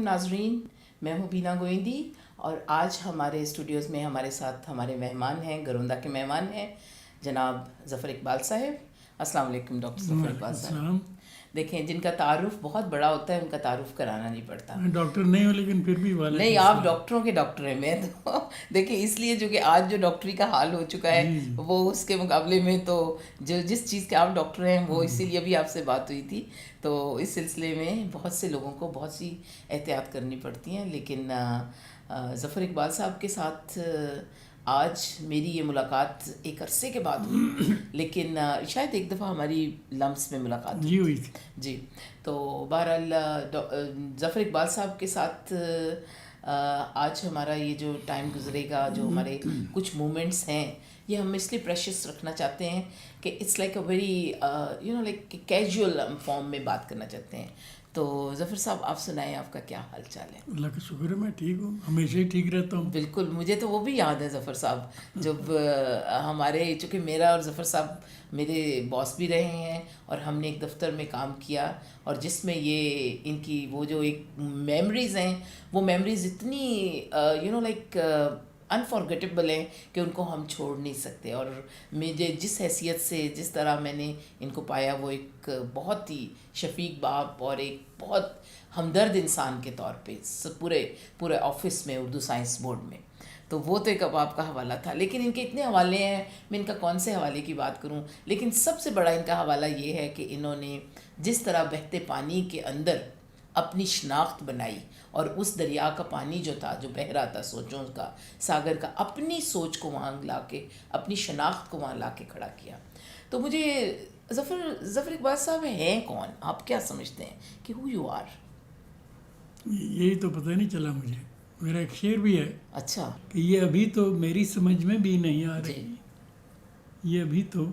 ناظرین، میں ہوں بینا گوئندی اور آج ہمارے اسٹوڈیوز میں ہمارے ساتھ ہمارے مہمان ہیں، گروندہ کے مہمان ہیں جناب ظفر اقبال صاحب. السلام علیکم ڈاکٹر ظفر اقبال صاحب. دیکھیں جن کا تعارف بہت بڑا ہوتا ہے ان کا تعارف کرانا نہیں پڑتا. میں ڈاکٹر نہیں ہوں لیکن پھر بھی نہیں، آپ ڈاکٹروں کے ڈاکٹر ہیں. میں تو دیکھیں اس لیے جو کہ آج جو ڈاکٹری کا حال ہو چکا ہے وہ اس کے مقابلے میں تو جو جس چیز کے آپ ڈاکٹر ہیں وہ اسی لیے بھی آپ سے بات ہوئی تھی. تو اس سلسلے میں بہت سے لوگوں کو بہت سی احتیاط کرنی پڑتی ہیں، لیکن ظفر اقبال صاحب کے ساتھ آج میری یہ ملاقات ایک عرصے کے بعد ہوئی، لیکن شاید ایک دفعہ ہماری لمس میں ملاقات ہوئی تھی. جی. تو بہرحال ظفر اقبال صاحب کے ساتھ آج ہمارا یہ جو ٹائم گزرے گا، جو ہمارے کچھ مومنٹس ہیں، یہ ہم اس لیے پریشیس رکھنا چاہتے ہیں کہ it's like a very like casual form میں بات کرنا چاہتے ہیں. تو ظفر صاحب آپ سنائیں، آپ کا کیا حال چال ہے؟ اللہ کا شکر ہے میں ٹھیک ہوں، ہمیشہ ہی ٹھیک رہتا ہوں. بالکل، مجھے تو وہ بھی یاد ہے ظفر صاحب جب ہمارے، چونکہ میرا اور ظفر صاحب میرے باس بھی رہے ہیں اور ہم نے ایک دفتر میں کام کیا، اور جس میں یہ ان کی وہ جو ایک میموریز ہیں، وہ میموریز اتنی لائک انفارگیٹیبل ہیں کہ ان کو ہم چھوڑ نہیں سکتے. اور مجھے جس حیثیت سے جس طرح میں نے ان کو پایا، وہ ایک بہت ہی شفیق باپ اور ایک بہت ہمدرد انسان کے طور پہ پورے آفس میں، اردو سائنس بورڈ میں. تو وہ تو ایک اب آپ کا حوالہ تھا، لیکن ان کے اتنے حوالے ہیں، میں ان کا کون سے حوالے کی بات کروں. لیکن سب سے بڑا ان کا حوالہ یہ ہے کہ انہوں نے جس طرح بہتے پانی کے اندر اپنی شناخت بنائی، اور اس دریا کا پانی جو تھا، جو بہہ رہا تھا سوچوں کا، ساگر کا، اپنی سوچ کو وہاں لا کے، اپنی شناخت کو وہاں لا کے کھڑا کیا. تو مجھے ظفر اقبال صاحب ہیں کون؟ آپ کیا سمجھتے ہیں کہ ہو یو آر؟ یہی تو پتہ نہیں چلا مجھے. میرا ایک شعر بھی ہے. اچھا. کہ یہ ابھی تو میری سمجھ میں بھی نہیں آ رہی، یہ ابھی تو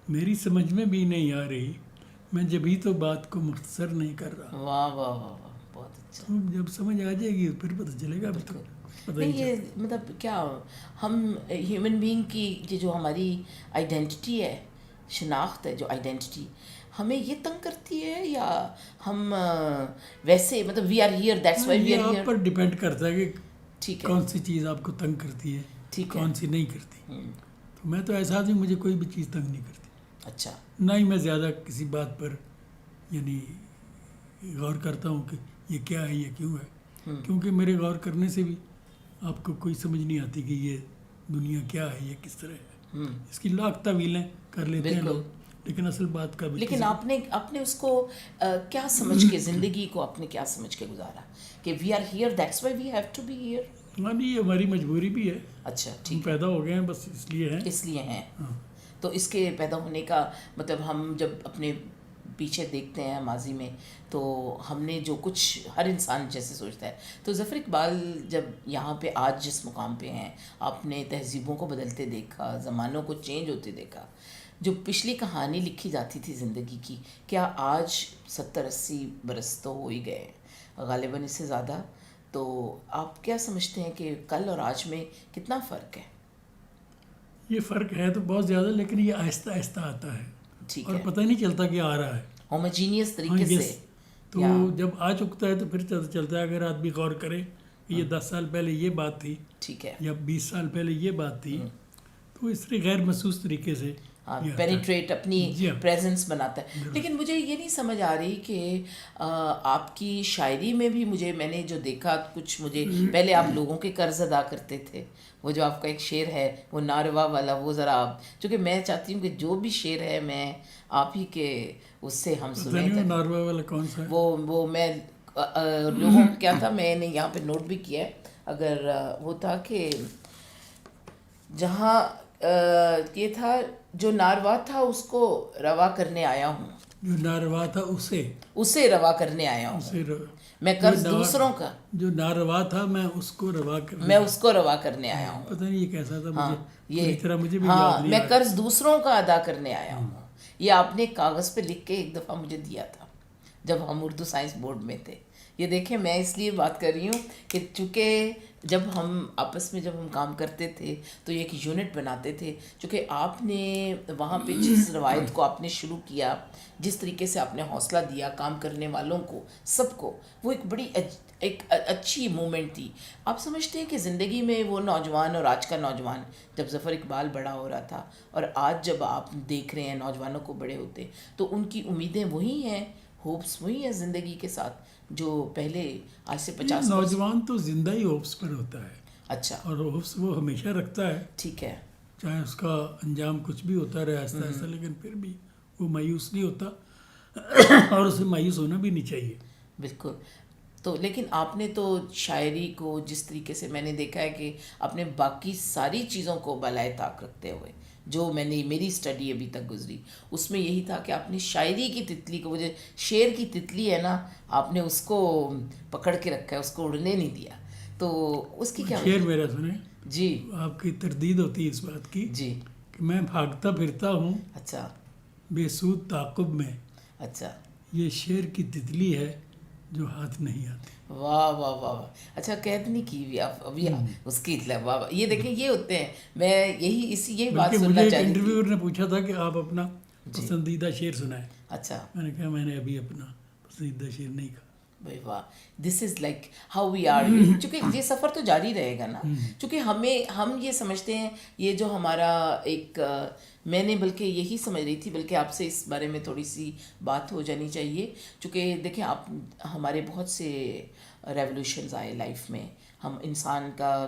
میری سمجھ میں بھی نہیں آ رہی، میں جبھی تو بات کو مختصر نہیں کر رہا. واہ واہ واہ واہ، بہت اچھا. تو جب سمجھ آ جائے گی پھر پتہ چلے گا. ابھی تو پتہ نہیں، ہی یہ مطلب کیا ہم ہیومن بینگ کی یہ جو ہماری آئیڈینٹی ہے، شناخت ہے، جو آئیڈینٹی ہمیں یہ تنگ کرتی ہے، یا ہم ویسے مطلب we are here that's why we are آپ ہیئر؟ پر ڈیپینڈ کرتا ہے کہ ٹھیک ہے، کون سی چیز آپ کو تنگ کرتی ہے، ٹھیک ہے. کون سی نہیں کرتی. تو میں تو ایسا آدمی، مجھے کوئی بھی چیز تنگ نہیں کرتی. اچھا. نہ ہی میں زیادہ کسی بات پر یعنی غور کرتا ہوں کہ یہ کیا ہے، یہ کیوں ہے. کیونکہ میرے غور کرنے سے بھی آپ کو کوئی سمجھ نہیں آتی کہ یہ دنیا کیا ہے، یہ کس طرح ہے. اس کی لاکھ تعویلیں کر لیتے ہیں لوگ، لیکن اصل بات کا بھی. لیکن آپ نے اس کو کیا سمجھ کے، زندگی کو آپ نے کیا سمجھ کے گزارا کہ we are here that's why we have to be here? ہاں نہیں، یہ ہماری مجبوری بھی ہے. اچھا، ہم ٹھیک ہے، پیدا ہو گئے ہیں بس اس لیے ہیں. اس لیے ہیں. تو اس کے پیدا ہونے کا مطلب، ہم جب اپنے پیچھے دیکھتے ہیں ماضی میں، تو ہم نے جو کچھ، ہر انسان جیسے سوچتا ہے. تو ظفر اقبال جب یہاں پہ آج جس مقام پہ ہیں، آپ نے تہذیبوں کو بدلتے دیکھا، زمانوں کو چینج ہوتے دیکھا، جو پچھلی کہانی لکھی جاتی تھی زندگی کی، کیا آج 70-80 برس تو ہو ہی گئے غالباً، اس سے زیادہ. تو آپ کیا سمجھتے ہیں کہ کل اور آج میں کتنا فرق ہے؟ یہ فرق ہے تو بہت زیادہ، لیکن یہ آہستہ آہستہ آتا ہے، ٹھیک اور ہے، پتہ نہیں چلتا کہ آ رہا ہے. ہوموجینیس طریقے سے. تو جب آ چکتا ہے تو پھر چلتا ہے. اگر آدمی غور کرے کہ یہ 10 سال پہلے یہ بات تھی، ٹھیک ہے، یا 20 سال پہلے یہ بات تھی، تو اس طرح غیر محسوس طریقے سے پینیٹریٹ اپنی پریزنس بناتا ہے. لیکن مجھے یہ نہیں سمجھ آ رہی کہ آپ کی شاعری میں بھی میں نے جو دیکھا کچھ، مجھے پہلے آپ لوگوں کے قرض ادا کرتے تھے. وہ جو آپ کا ایک شعر ہے وہ ناروا والا، وہ ذرا آپ، چونکہ میں چاہتی ہوں کہ جو بھی شعر ہے میں آپ ہی کے اس سے ہم سنیں. ناروا والا کون سا ہے؟ وہ میں لوگوں کو کیا تھا، میں نے یہاں پہ نوٹ بھی کیا ہے. اگر وہ تھا کہ جہاں یہ تھا، جو ناروا تھا اس کو روا کرنے آیا ہوں، جو ناروا تھا اسے روا کرنے آیا ہوں، میں قرض دوسروں کا، جو ناروا تھا میں اس کو روا کرنے آیا ہوں. پتہ نہیں یہ کیسا تھا، مجھے بھی ہاں، یاد نہیں. میں قرض دوسروں کا ادا کرنے آیا ہوں. یہ آپ نے کاغذ پہ لکھ کے ایک دفعہ مجھے دیا تھا جب ہم اردو سائنس بورڈ میں تھے. یہ دیکھیں میں اس لیے بات کر رہی ہوں کہ چونکہ جب ہم آپس میں جب ہم کام کرتے تھے تو یہ ایک یونٹ بناتے تھے. چونکہ آپ نے وہاں پہ جس روایت کو آپ نے شروع کیا, جس طریقے سے آپ نے حوصلہ دیا کام کرنے والوں کو, سب کو, وہ ایک بڑی ایک اچھی مومنٹ تھی. آپ سمجھتے ہیں کہ زندگی میں وہ نوجوان اور آج کا نوجوان, جب ظفر اقبال بڑا ہو رہا تھا اور آج جب آپ دیکھ رہے ہیں نوجوانوں کو بڑے ہوتے, تو ان کی امیدیں وہی ہیں, ہوپس وہی ہیں زندگی کے ساتھ جو پہلے آج سے 50 نوجوان تو زندہ ہی ہوپس پر ہوتا ہے. اچھا, اور ہوپس وہ ہمیشہ رکھتا ہے, ٹھیک ہے, چاہے اس کا انجام کچھ بھی ہوتا رہے آہستہ آہستہ, لیکن پھر بھی وہ مایوس نہیں ہوتا اور اسے مایوس ہونا بھی نہیں چاہیے. بالکل. تو لیکن آپ نے تو شاعری کو جس طریقے سے میں نے دیکھا ہے کہ آپ نے باقی ساری چیزوں کو بالائے طاق رکھتے ہوئے, جو میں نے میری اسٹڈی ابھی تک گزری اس میں یہی تھا کہ آپ نے شاعری کی تتلی کو, وہ جو شعر کی تتلی ہے نا, آپ نے اس کو پکڑ کے رکھا ہے, اس کو اڑنے نہیں دیا. تو اس کی کیا شعر میرا سنیں, جی آپ کی تردید ہوتی ہے اس بات کی جی, کہ میں بھاگتا پھرتا ہوں اچھا بے سود تعاقب میں, اچھا, یہ شعر کی تتلی ہے جو ہاتھ نہیں آتی. واہ واہ واہ واہ, اچھا قید نہیں کی ہوئی آپ ابھی اس کی اطلاع. واہ واہ, یہ دیکھیں یہ ہوتے ہیں, میں یہی بات بلکہ مجھے سننا ایک چاہ رہی تھی. انٹرویور نے پوچھا تھا کہ آپ اپنا جی, پسندیدہ شعر سنائیں. اچھا, میں نے کہا میں نے ابھی اپنا پسندیدہ شعر نہیں کہا. بھائی واہ, this is like how we are. چونکہ یہ سفر تو جاری رہے گا نا, چونکہ ہم یہ سمجھتے ہیں یہ جو ہمارا ایک, میں نے بلکہ یہی سمجھ رہی تھی, بلکہ آپ سے اس بارے میں تھوڑی سی بات ہو جانی چاہیے. چونکہ دیکھیں آپ, ہمارے بہت سے ریولیوشنز آئے لائف میں, ہم انسان کا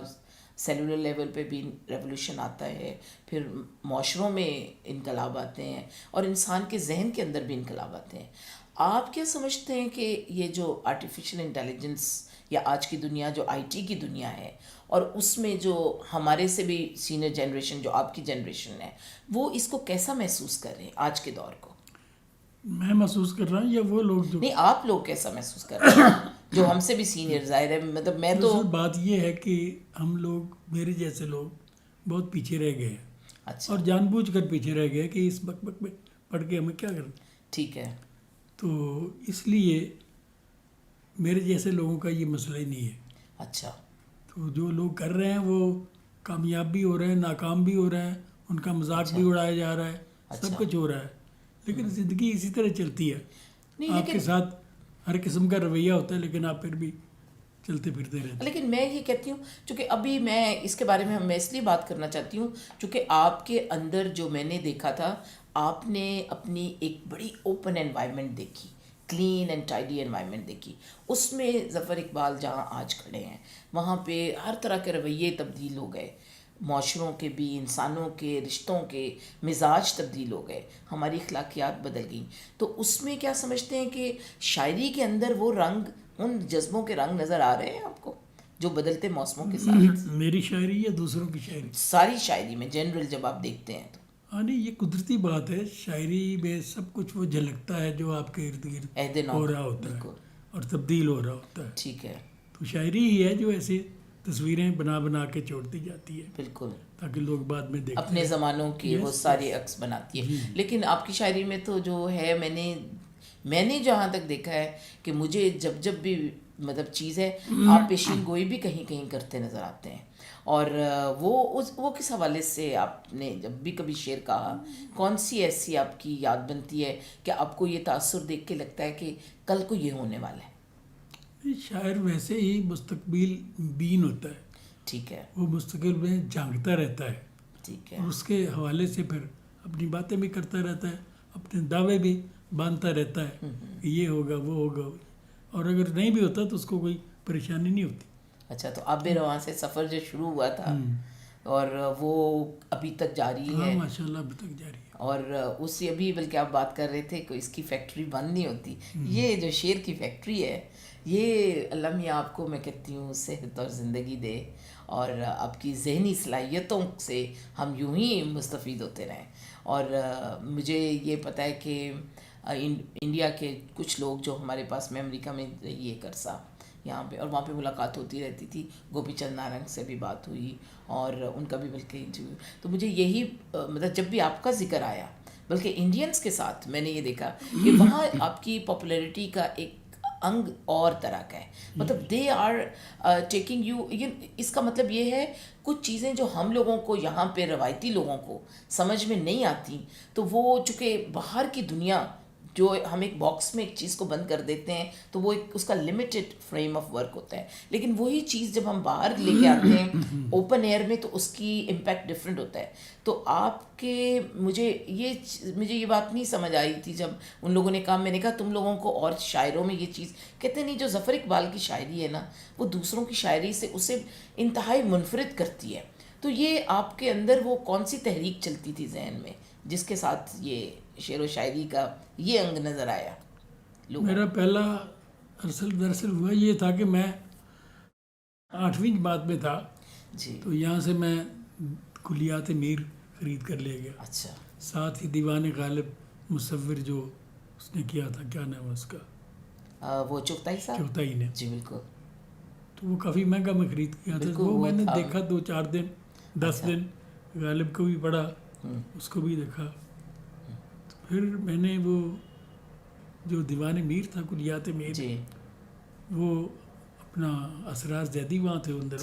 سیلولر لیول پہ بھی ریولیوشن آتا ہے, پھر معاشروں میں انقلاب آتے ہیں, اور انسان کے ذہن کے اندر بھی انقلاب آتے ہیں. آپ کیا سمجھتے ہیں کہ یہ جو آرٹیفیشل انٹیلیجنس یا آج کی دنیا جو آئی ٹی کی دنیا ہے, اور اس میں جو ہمارے سے بھی سینئر جنریشن جو آپ کی جنریشن ہے, وہ اس کو کیسا محسوس کر رہے ہیں آج کے دور کو؟ میں محسوس کر رہا ہوں یا وہ لوگ جو, نہیں, آپ لوگ کیسا محسوس کر رہے ہیں جو ہم سے بھی سینئر, ظاہر ہے, مطلب میں تو, بات یہ ہے کہ ہم لوگ, میرے جیسے لوگ بہت پیچھے رہ گئے ہیں, اچھا, اور جان بوجھ کر پیچھے رہ گئے کہ اس بک بک میں پڑھ کے ہمیں کیا کرنا. ٹھیک ہے, تو اس لیے میرے جیسے لوگوں کا یہ مسئلہ ہی نہیں ہے. اچھا, تو جو لوگ کر رہے ہیں وہ کامیاب بھی ہو رہے ہیں, ناکام بھی ہو رہے ہیں, ان کا مذاق بھی اڑایا جا رہا ہے, سب کچھ ہو رہا ہے, لیکن زندگی اسی طرح چلتی ہے. آپ کے ساتھ ہر قسم کا رویہ ہوتا ہے, لیکن آپ پھر بھی چلتے پھرتے رہتے ہیں. لیکن میں یہ کہتی ہوں, چونکہ ابھی میں اس کے بارے میں اس لیے بات کرنا چاہتی ہوں چونکہ آپ کے اندر جو میں نے دیکھا تھا, آپ نے اپنی ایک بڑی اوپن انوائرمنٹ دیکھی, کلین اینڈ ٹائڈی انوائرمنٹ دیکھی. اس میں ظفر اقبال جہاں آج کھڑے ہیں وہاں پہ ہر طرح کے رویے تبدیل ہو گئے, معاشروں کے بھی, انسانوں کے رشتوں کے مزاج تبدیل ہو گئے, ہماری اخلاقیات بدل گئیں. تو اس میں کیا سمجھتے ہیں کہ شاعری کے اندر وہ رنگ, ان جذبوں کے رنگ نظر آ رہے ہیں آپ کو جو بدلتے موسموں کے ساتھ؟ میری شاعری یا دوسروں کی شاعری؟ ساری شاعری میں جنرل جب آپ دیکھتے ہیں تو. ہاں نہیں, یہ قدرتی بات ہے, شاعری میں سب کچھ وہ جھلکتا ہے جو آپ کے ارد گرد عہد نو, ہو رہا ہوتا ہے اور تبدیل ہو رہا ہوتا ہے. ٹھیک ہے, تو شاعری ہی ہے جو ایسی تصویریں بنا بنا کے چھوڑتی جاتی ہے بالکل, تاکہ لوگ بعد میں دیکھیں اپنے زمانوں کے وہ سارے عکس بناتی ہے. لیکن آپ کی شاعری میں تو جو ہے, میں نے جہاں تک دیکھا ہے کہ مجھے جب بھی مطلب چیز ہے, آپ پیشین گوئی بھی کہیں کہیں کرتے نظر آتے ہیں. اور وہ کس حوالے سے آپ نے جب بھی کبھی شعر کہا, کون سی ایسی آپ کی یاد بنتی ہے کہ آپ کو یہ تاثر دیکھ کے لگتا ہے کہ کل کو یہ ہونے والا ہے؟ شاعر ویسے ہی مستقبل بین ہوتا ہے, ٹھیک ہے, وہ مستقبل میں جھانکتا رہتا ہے, ٹھیک ہے, اور اس کے حوالے سے پھر اپنی باتیں بھی کرتا رہتا ہے, اپنے دعوے بھی باندھتا رہتا ہے کہ یہ ہوگا وہ ہوگا, اور اگر نہیں بھی ہوتا تو اس کو کوئی پریشانی نہیں ہوتی. اچھا, تو آب رواں سے سفر جو شروع ہوا تھا اور وہ ابھی تک جاری ہے؟ ماشاء اللہ ابھی تک جاری ہے. اور اس سے ابھی بلکہ آپ بات کر رہے تھے کہ اس کی فیکٹری بند نہیں ہوتی. یہ جو شعر کی فیکٹری ہے, یہ اللہ میاں آپ کو میں کہتی ہوں صحت اور زندگی دے, اور آپ کی ذہنی صلاحیتوں سے ہم یوں ہی مستفید ہوتے رہیں. اور مجھے یہ پتہ ہے کہ انڈیا کے کچھ لوگ جو ہمارے پاس, میں امریکہ میں رہی ایک عرصہ یہاں پہ, اور وہاں پہ ملاقات ہوتی رہتی تھی, گوپی چند نارنگ سے بھی بات ہوئی اور ان کا بھی بلکہ انٹرویو. تو مجھے یہی مطلب جب بھی آپ کا ذکر آیا, بلکہ انڈینس کے ساتھ میں نے یہ دیکھا کہ وہاں آپ کی پاپولیرٹی کا ایک انگ اور طرح کا ہے. مطلب دے آر ٹیکنگ یو. اس کا مطلب یہ ہے کچھ چیزیں جو ہم لوگوں کو یہاں پہ روایتی لوگوں کو سمجھ میں نہیں آتی, تو وہ چونکہ باہر کی دنیا جو ہم ایک باکس میں ایک چیز کو بند کر دیتے ہیں تو وہ ایک اس کا لمیٹڈ فریم آف ورک ہوتا ہے, لیکن وہی چیز جب ہم باہر لے کے آتے ہیں اوپن ایئر میں تو اس کی امپیکٹ ڈفرینٹ ہوتا ہے. تو آپ کے مجھے یہ بات نہیں سمجھ آئی تھی جب ان لوگوں نے کہا, میں نے کہا تم لوگوں کو اور شاعروں میں یہ چیز کہتے نہیں, جو ظفر اقبال کی شاعری ہے نا وہ دوسروں کی شاعری سے اسے انتہائی منفرد کرتی ہے. تو یہ آپ کے اندر وہ کون سی تحریک چلتی تھی ذہن میں جس کے ساتھ یہ شعر و شاعری کا یہ انگ نظر آیا؟ میرا پہلا دراصل ہوا یہ تھا کہ میں 8ویں جماعت میں تھا جی, تو یہاں سے میں کلیات میر خرید کر لے گیا. اچھا, ساتھ ہی دیوان غالب مصور جو اس نے کیا تھا, کیا نام ہے اس کا, وہ چغتائی صاحب, چغتائی نے, جی بالکل. تو وہ کافی مہنگا میں خرید کیا تھا. وہ میں نے دیکھا 2-4 دن 10 دن, غالب کو بھی پڑھا, اس کو بھی دیکھا. پھر میں نے وہ جو دیوان میر تھا کلیات میر, وہ اپنا اسرار زیدی وہاں تھے اندر,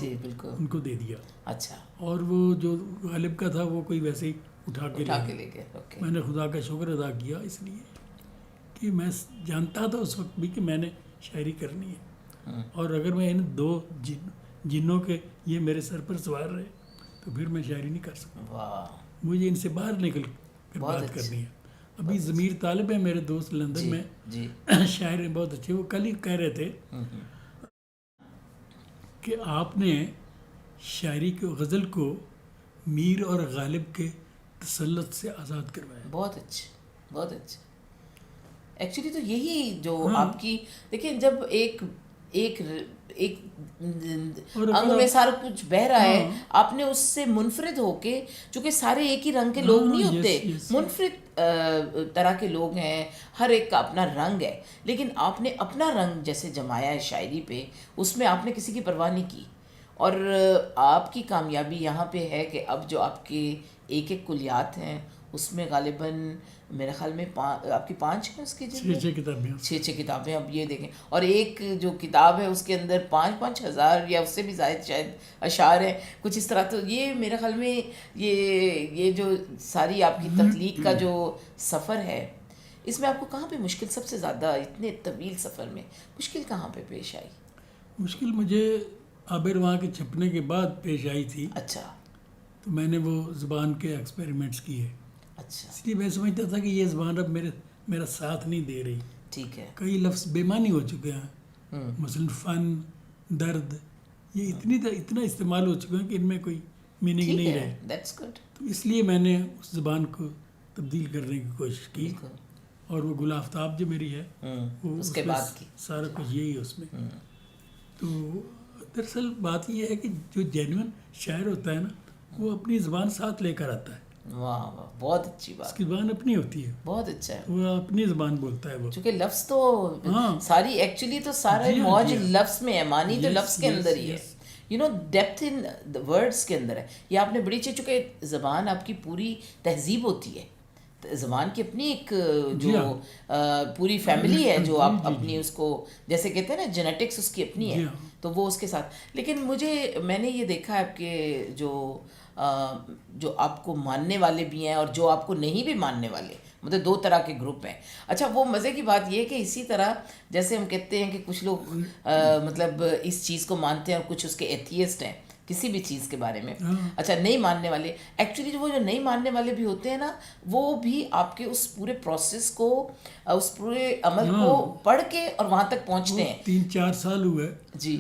ان کو دے دیا. اچھا, اور وہ جو غالب کا تھا وہ کوئی ویسے ہی اٹھا کے لے گیا. میں نے خدا کا شکر ادا کیا, اس لیے کہ میں جانتا تھا اس وقت بھی کہ میں نے شاعری کرنی ہے, اور اگر میں ان 2 جنوں کے یہ میرے سر پر سوار رہے تو پھر میں شاعری نہیں کر سکتا. مجھے ان سے باہر نکل کر بات کرنی ہے. ابھی ضمیر طالب ہے میرے دوست لندن میں, شاعر ہیں بہت اچھے. وہ کل ہی کہہ رہے تھے کہ آپ نے شاعری کو, غزل کو میر اور غالب کے تسلط سے آزاد کروایا. بہت اچھا, بہت اچھا. ایکچولی تو یہی جو آپ کی دیکھیں, جب ایک انگ میں سارا کچھ بہہ رہا ہے, آپ نے اس سے منفرد ہو کے, چونکہ سارے ایک ہی رنگ کے لوگ نہیں ہوتے, منفرد طرح کے لوگ ہیں, ہر ایک کا اپنا رنگ ہے, لیکن آپ نے اپنا رنگ جیسے جمایا ہے شاعری پہ, اس میں آپ نے کسی کی پرواہ نہیں کی. اور آپ کی کامیابی یہاں پہ ہے کہ اب جو آپ کے ایک کلیات ہیں اس میں غالباً میرے خیال میں آپ کی 5 ہیں اس کی, 6 کتابیں. اب یہ دیکھیں, اور ایک جو کتاب ہے اس کے اندر 5-5 ہزار یا اس سے بھی زائد شاید اشعار ہیں, کچھ اس طرح. تو یہ میرے خیال میں یہ جو ساری آپ کی تخلیق کا جو سفر ہے, اس میں آپ کو کہاں پہ مشکل سب سے زیادہ, اتنے طویل سفر میں مشکل کہاں پہ پیش آئی؟ مشکل مجھے عابر وہاں کے چھپنے کے بعد پیش آئی تھی. اچھا, تو میں نے وہ زبان کے ایکسپیریمنٹس کیے. اچھا, اس لیے میں سمجھتا تھا کہ یہ زبان اب میرا ساتھ نہیں دے رہی. ٹھیک ہے. کئی لفظ بے معنی ہو چکے ہیں, مثلا فن, درد, یہ اتنا استعمال ہو چکے ہیں کہ ان میں کوئی میننگ نہیں رہے. That's good. تو اس لیے میں نے اس زبان کو تبدیل کرنے کی کوشش کی, اور وہ گل آفتاب جو میری ہے وہ اس کے بعد کی سارا کچھ یہی ہے اس میں. تو دراصل بات یہ ہے کہ جو جینوئن شاعر ہوتا ہے نا, وہ اپنی زبان ساتھ لے کر آتا ہے. واہ واہ, بہت اچھی بات. اس کی زبان اپنی ہوتی ہے, بہت اچھا ہے, وہ اپنی زبان بولتا ہے. وہ چونکہ لفظ تو ساری ایکچولی تو سارا موج لفظ میں ہے, معنی تو لفظ کے اندر ہی ہے. ڈیپتھ ان ورڈس کے اندر ہے. یہ آپ نے بڑی چیز, چونکہ زبان آپ کی پوری تہذیب ہوتی ہے, زبان کی اپنی ایک جو پوری فیملی ہے جو آپ اپنی اس کو جیسے کہتے ہیں نا جینیٹکس اس کی اپنی ہے, تو وہ اس کے ساتھ. لیکن میں نے یہ دیکھا ہے آپ کے جو آپ کو ماننے والے بھی ہیں اور جو آپ کو نہیں بھی ماننے والے, مطلب 2 طرح کے گروپ ہیں. اچھا, وہ مزے کی بات یہ کہ اسی طرح جیسے ہم کہتے ہیں کہ کچھ لوگ مطلب اس چیز کو مانتے ہیں اور کچھ اس کے ایتھیسٹ ہیں کسی بھی چیز کے بارے میں. اچھا, نہیں ماننے والے, ایکچولی وہ جو نہیں ماننے والے بھی ہوتے ہیں نا, وہ بھی آپ کے اس پورے پروسیس کو, اس پورے عمل کو پڑھ کے اور وہاں تک پہنچتے ہیں. 3-4 سال ہوئے جی,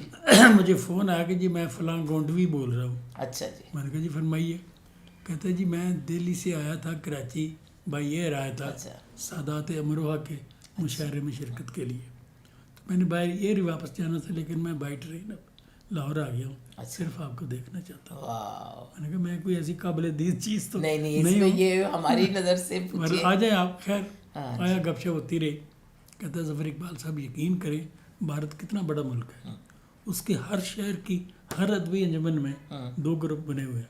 مجھے فون آیا کہ جی میں فلاں گونڈوی بول رہا ہوں. اچھا جی. میں نے کہا جی فرمائیے. کہتا جی میں دہلی سے آیا تھا کراچی بائی ایئر آیا تھا سادات امروہہ کے مشاعرے میں شرکت کے لیے. تو میں نے بائی ایئر ہی واپس جانا تھا, لیکن میں بائی ٹرین اب لاہور آ گیا ہوں, صرف آپ کو دیکھنا چاہتا ہوں. میں نے کہا میں کوئی ایسی قابل دید چیز تو نہیں ہوں, یہ ہماری نظر سے آ جائیں آپ. خیر آیا, گپ شپ ہوتی رہی. کہتا ظفر اقبال صاحب یقین کریں بھارت کتنا بڑا ملک ہے, اس کے ہر شہر کی ہر ادبی انجمن میں 2 گروپ بنے ہوئے ہیں,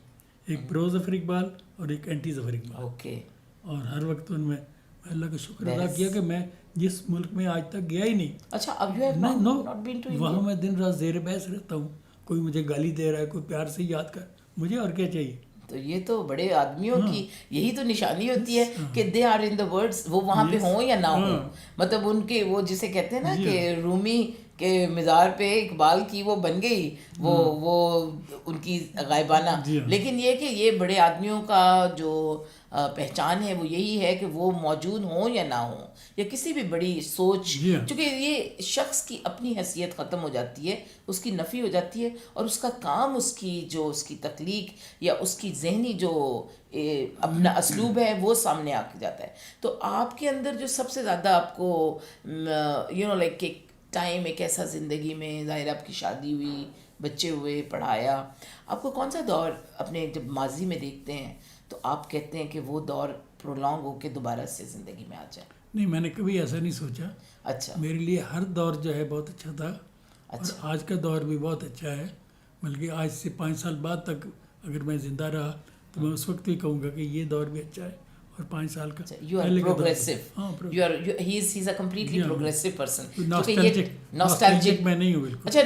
ایک پرو ظفر اقبال اور ایک اینٹی ظفر اقبال. اوکے. اور ہر وقت ان میں اللہ کا شکر ادا کیا کہ میں جس ملک میں آج تک گیا ہی نہیں. اچھا اب you have not been to وہاں میں دن رات زیر بحث رہتا ہوں. کوئی مجھے گالی دے رہا ہے, کوئی پیار سے یاد کر, مجھے اور کیا چاہیے. تو یہ تو بڑے آدمیوں کی یہی تو نشانی ہوتی ہے کہ they are in the words, وہ وہاں پہ ہوں یا نہ ہوں. مطلب ان کے وہ جسے کہتے ہیں نا کہ رومی کے مزار پہ اقبال کی وہ بن گئی وہ ان کی غائبانہ. لیکن یہ کہ یہ بڑے آدمیوں کا جو پہچان ہے وہ یہی ہے کہ وہ موجود ہوں یا نہ ہوں, یا کسی بھی بڑی سوچ, چونکہ یہ شخص کی اپنی حیثیت ختم ہو جاتی ہے, اس کی نفی ہو جاتی ہے, اور اس کا کام اس کی تخلیق یا اس کی ذہنی جو اپنا اسلوب ہے وہ سامنے آ کے جاتا ہے. تو آپ کے اندر جو سب سے زیادہ آپ کو لائک ایک ٹائم, ایک ایسا زندگی میں, ظاہر آپ کی شادی ہوئی, بچے ہوئے, پڑھایا, آپ کو کون سا دور اپنے جب ماضی میں دیکھتے ہیں تو آپ کہتے ہیں کہ وہ دور پرولونگ ہو کے دوبارہ سے زندگی میں آ جائے؟ نہیں, میں نے کبھی ایسا نہیں سوچا. اچھا, میرے لیے ہر دور جو ہے بہت اچھا تھا, اور آج کا دور بھی بہت اچھا ہے. بلکہ آج سے 5 سال بعد تک اگر میں زندہ رہا تو میں اس وقت بھی کہوں گا کہ یہ دور بھی اچھا ہے, اور 5 سال کا you are progressive, he is a completely progressive person. Nostalgic میں نہیں ہوں بالکل. اچھا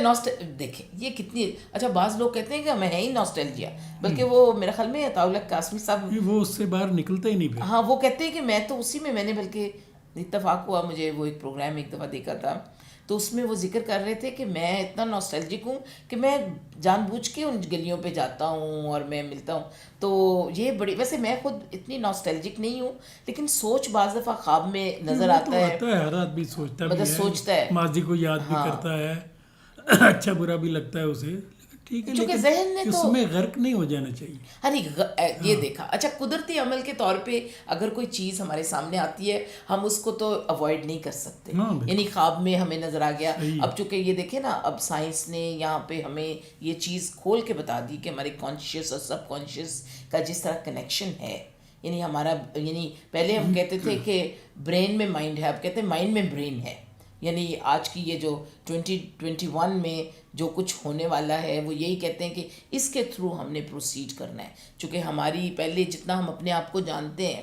دیکھیں یہ کتنی اچھا, بعض لوگ کہتے ہیں کہ ہمیں ہے ہی ناسٹیلجیا, بلکہ وہ میرے خیال میں عطاءاللہ قاسمی صاحب وہ اس سے باہر نکلتا ہی نہیں پھر. ہاں, وہ کہتے ہیں کہ میں تو اسی میں نے بلکہ اتفاق ہوا, مجھے وہ ایک پروگرام ایک دفعہ دیکھا تھا, تو اس میں وہ ذکر کر رہے تھے کہ میں اتنا ناسٹیلجک ہوں کہ میں جان بوجھ کے ان گلیوں پہ جاتا ہوں اور میں ملتا ہوں. تو یہ بڑی, ویسے میں خود اتنی ناسٹیلجک نہیں ہوں, لیکن سوچ بعض دفعہ خواب میں نظر آتا ہے. ہر آدمی سوچتا ہے, ماضی کو یاد بھی کرتا ہے, اچھا برا بھی لگتا ہے اسے, ٹھیک ہے, چونکہ ذہن میں اس میں غرق نہیں ہو جانا چاہیے. ہاں نہیں, یہ دیکھا. اچھا قدرتی عمل کے طور پہ اگر کوئی چیز ہمارے سامنے آتی ہے ہم اس کو تو اوائڈ نہیں کر سکتے, یعنی خواب میں ہمیں نظر آ گیا. اب چونکہ یہ دیکھیں نا, اب سائنس نے یہاں پہ ہمیں یہ چیز کھول کے بتا دی کہ ہمارے کانشیس اور سب کانشیس کا جس طرح کنیکشن ہے, یعنی ہمارا, یعنی پہلے ہم کہتے تھے کہ برین میں مائنڈ ہے, اب کہتے ہیں مائنڈ میں برین ہے. یعنی آج کی یہ جو 2021 میں جو کچھ ہونے والا ہے وہ یہی کہتے ہیں کہ اس کے تھرو ہم نے پروسیڈ کرنا ہے. چونکہ ہماری پہلے جتنا ہم اپنے آپ کو جانتے ہیں,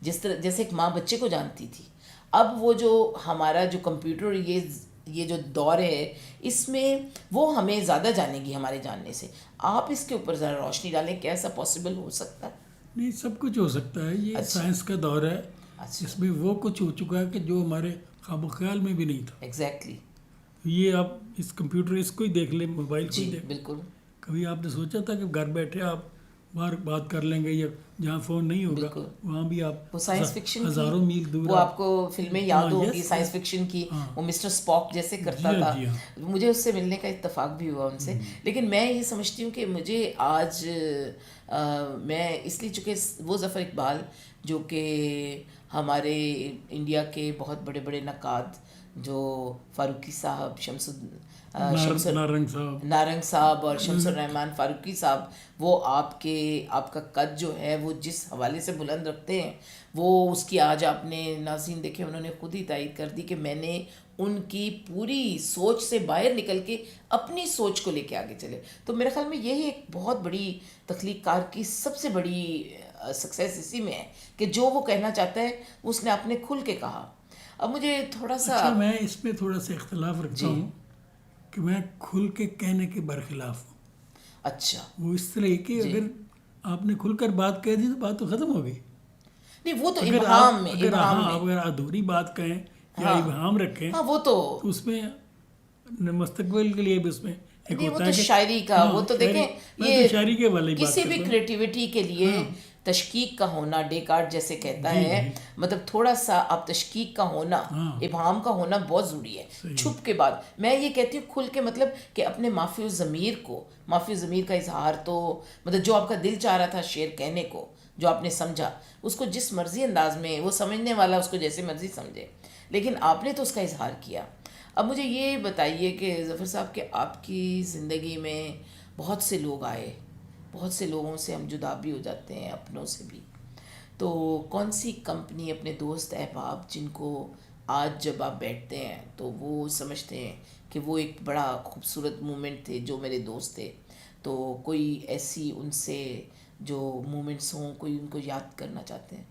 جس طرح جیسے ایک ماں بچے کو جانتی تھی, اب وہ جو ہمارا جو کمپیوٹر یہ جو دور ہے اس میں وہ ہمیں زیادہ جانے گی ہمارے جاننے سے. آپ اس کے اوپر ذرا روشنی ڈالیں, کیسا پاسبل ہو سکتا ہے؟ نہیں, سب کچھ ہو سکتا ہے. یہ سائنس کا دور ہے, اس میں وہ کچھ ہو چکا ہے کہ جو ہمارے خواب و خیال میں بھی نہیں تھا. ایگزیکٹلی. یہ آپ اس کمپیوٹر اس کو ہی دیکھ لیں, موبائل کو ہی دیکھ. بالکل. کبھی آپ نے سوچا تھا کہ گھر بیٹھے آپ باہر بات کر لیں گے, یا جہاں فون نہیں ہوگا وہاں بھی آپ وہ سائنس فکشن ہزاروں میل دور, وہ آپ کو فلمیں یاد ہوگی سائنس فکشن کی, وہ مسٹر اسپاک جیسے کرتا تھا. مجھے اس سے ملنے کا اتفاق بھی ہوا ان سے. لیکن میں یہ سمجھتی ہوں کہ مجھے آج میں اس لیے, چونکہ وہ ظفر اقبال جو کہ ہمارے انڈیا کے بہت بڑے بڑے نقاد, جو فاروقی صاحب, نارنگ صاحب اور شمس الرحمان فاروقی صاحب, وہ آپ کا قد جو ہے وہ جس حوالے سے بلند رکھتے ہیں, وہ اس کی آج آپ نے ناظرین دیکھے, انہوں نے خود ہی تائید کر دی کہ میں نے ان کی پوری سوچ سے باہر نکل کے اپنی سوچ کو لے کے آگے چلے. تو میرے خیال میں یہی ایک بہت بڑی تخلیق کار کی سب سے بڑی سکسیس اسی میں ہے کہ جو وہ کہنا چاہتا ہے اس نے آپ نے کھل کے کہا. اب مجھے تھوڑا سا میں اس میں تھوڑا سا اختلاف رکھتا ہوں کہ میں کھل کے کہنے کے برخلاف ہوں. اچھا, وہ اس طرح کہ اگر آپ نے کھل کر بات کہہ دی تو بات تو ختم ہو گئی. نہیں, وہ تو ابہام میں, اگر ادھوری بات کہیں یا ابہام رکھیں, وہ تو اس میں مستقبل کے لیے بھی اس میں وہ تو شاعری کا, وہ تو دیکھیں یہ کسی بھی کریٹیوٹی کے لیے تشکیق کا ہونا, ڈیکارٹ جیسے کہتا ہے, مطلب تھوڑا سا اب تشکیق کا ہونا, ابہام کا ہونا بہت ضروری ہے. چھپ کے بعد میں یہ کہتی ہوں کھل کے, مطلب کہ اپنے معافی الضمیر کو, معافی الضمیر کا اظہار, تو مطلب جو آپ کا دل چاہ رہا تھا شعر کہنے کو, جو آپ نے سمجھا, اس کو جس مرضی انداز میں, وہ سمجھنے والا اس کو جیسے مرضی سمجھے, لیکن آپ نے تو اس کا اظہار کیا. اب مجھے یہ بتائیے کہ ظفر صاحب کہ آپ کی زندگی میں بہت سے لوگ آئے, بہت سے لوگوں سے ہم جدا بھی ہو جاتے ہیں, اپنوں سے بھی. تو کون سی کمپنی, اپنے دوست احباب جن کو آج جب آپ بیٹھتے ہیں تو وہ سمجھتے ہیں کہ وہ ایک بڑا خوبصورت مومنٹ تھے جو میرے دوست تھے, تو کوئی ایسی ان سے جو مومنٹس ہوں, کوئی ان کو یاد کرنا چاہتے ہیں؟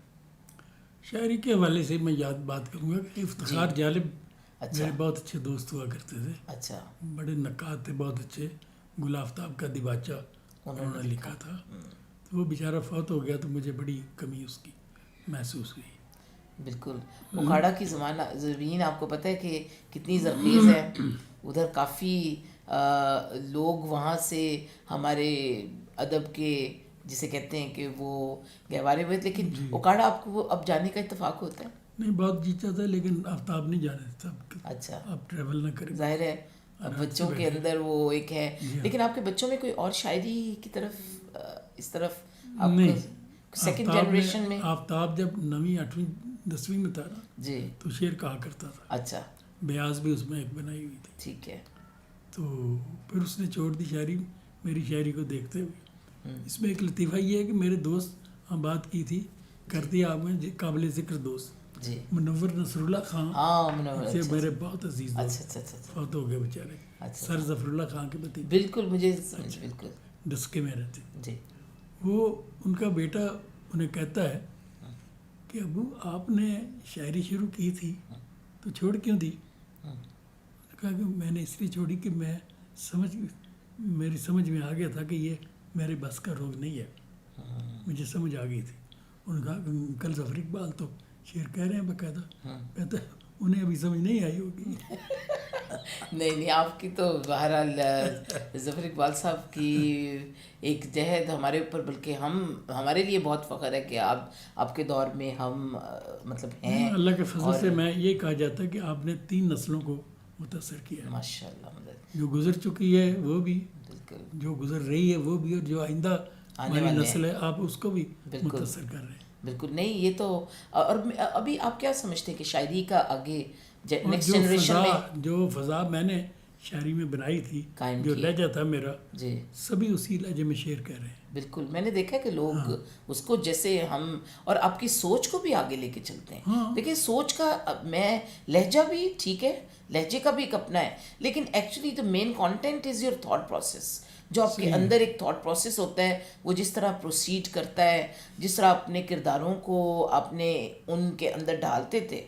شاعری کے حوالے سے میں بات کروں گا کہ افتخار جالب اچھا میرے بہت اچھے دوست ہوا کرتے تھے، اچھا بڑے نقاد تھے بہت اچھے. گل آفتاب کا دیباچہ انہوں نے لکھا تھا، تو وہ بیچارہ فوت ہو گیا تو مجھے بڑی کمی اس کی محسوس ہوئی. بالکل. اکھاڑا کی زمین آپ کو پتہ ہے کہ کتنی زرخیز ہے، ادھر کافی لوگ وہاں سے ہمارے ادب کے جسے کہتے ہیں کہ وہ گہوارے ہوئے، لیکن اکھاڑا آپ کو اب جانے کا اتفاق ہوتا ہے؟ نہیں، بہت جیتا تھا لیکن آفتاب نہیں جانے دیتا. اچھا، آپ ٹریول نہ کریں. ظاہر ہے بچوں کے اندر وہ ایک ہے. لیکن آپ کے بچوں میں کوئی اور شاعری کی طرف اس طرف آپ نہیں، سیکنڈ جنریشن میں؟ آفتاب جب 9ویں 8ویں 10ویں میں تھا نا جی تو شعر کہا کرتا تھا. اچھا بیاض بھی اس میں ایک بنائی ہوئی تھی. ٹھیک ہے. تو پھر اس نے چھوڑ دی شاعری، میری شاعری کو دیکھتے ہوئے. اس میں ایک لطیفہ یہ ہے کہ میرے دوست ہم بات کی تھی، کر دیا آپ نے قابل ذکر دوست جی منور نصر اللہ خان. ہاں منور، سے میرے بہت عزیز اچھا دوست اچھا اچھا فوت ہو گئے بیچارے. اچھا. سر ظفر اللہ خان کے بتیجے بالکل مجھے سمجھ بالکل. ڈسکے میں رہتے. جی وہ ان کا بیٹا انہیں کہتا ہے کہ ابو آپ نے شاعری شروع کی تھی تو چھوڑ کیوں دی؟ کہا کہ میں نے اس لیے چھوڑی کہ میری سمجھ میں آ گیا تھا کہ یہ میرے بس کا روگ نہیں ہے. مجھے سمجھ آ گئی تھی. انہوں نے کہا کہ کل ظفر اقبال تو شعر کہہ رہے ہیں باقاعدہ. کہتا ہے انہیں ابھی سمجھ نہیں آئی ہوگی. نہیں آپ کی تو بہرحال ظفر اقبال صاحب کی ایک جہد ہمارے اوپر، بلکہ ہمارے لیے بہت فخر ہے کہ آپ کے دور میں ہم مطلب ہیں. اللہ کے فضل سے میں یہ کہا جاتا ہے کہ آپ نے 3 نسلوں کو متاثر کیا ہے. ماشاء اللہ. جو گزر چکی ہے وہ بھی، بالکل جو گزر رہی ہے وہ بھی، اور جو آئندہ ہماری نسل ہے آپ اس کو بھی متاثر کر رہے ہیں. بالکل. نہیں یہ تو، اور ابھی آپ کیا سمجھتے ہیں کہ شاعری کا آگے نیکسٹ جنریشن میں جو فضا میں نے شاعری میں بنائی تھی، جو لہجہ تھا میرا، جی سبھی اسی لہجے میں شعر کہہ رہے ہیں. بالکل. میں نے دیکھا کہ لوگ اس کو جیسے ہم، اور آپ کی سوچ کو بھی آگے لے کے چلتے ہیں. دیکھیں سوچ کا، میں لہجہ بھی ٹھیک ہے، لہجے کا بھی ایک اپنا ہے، لیکن actually the main content is your thought process. جو آپ کے اندر ایک تھاٹ پروسیس ہوتا ہے، وہ جس طرح پروسیڈ کرتا ہے، جس طرح اپنے کرداروں کو آپ نے ان کے اندر ڈالتے تھے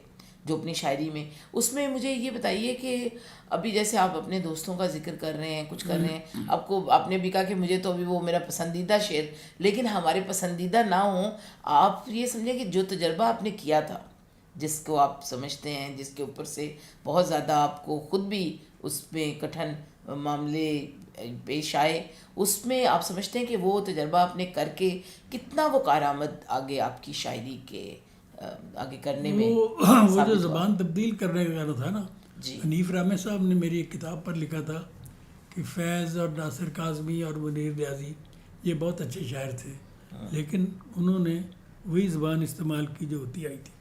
جو اپنی شاعری میں. اس میں مجھے یہ بتائیے کہ ابھی جیسے آپ اپنے دوستوں کا ذکر کر رہے ہیں، کچھ کر رہے ہیں، آپ نے بھی کہا کہ مجھے تو ابھی وہ میرا پسندیدہ شعر، لیکن ہمارے پسندیدہ نہ ہوں. آپ یہ سمجھیں کہ جو تجربہ آپ نے کیا تھا، جس کو آپ سمجھتے ہیں، جس کے اوپر سے بہت زیادہ آپ کو خود بھی اس میں کٹھن معاملے پیش آئے، اس میں آپ سمجھتے ہیں کہ وہ تجربہ آپ نے کر کے کتنا وہ کارآمد آگے آپ کی شاعری کے آگے کرنے میں وہ جو زبان تبدیل کرنے کا تھا نا، جی حنیف رامے صاحب نے میری ایک کتاب پر لکھا تھا کہ فیض اور ناصر کاظمی اور منیر ریاضی یہ بہت اچھے شاعر تھے، لیکن انہوں نے وہی زبان استعمال کی جو ہوتی آئی تھی.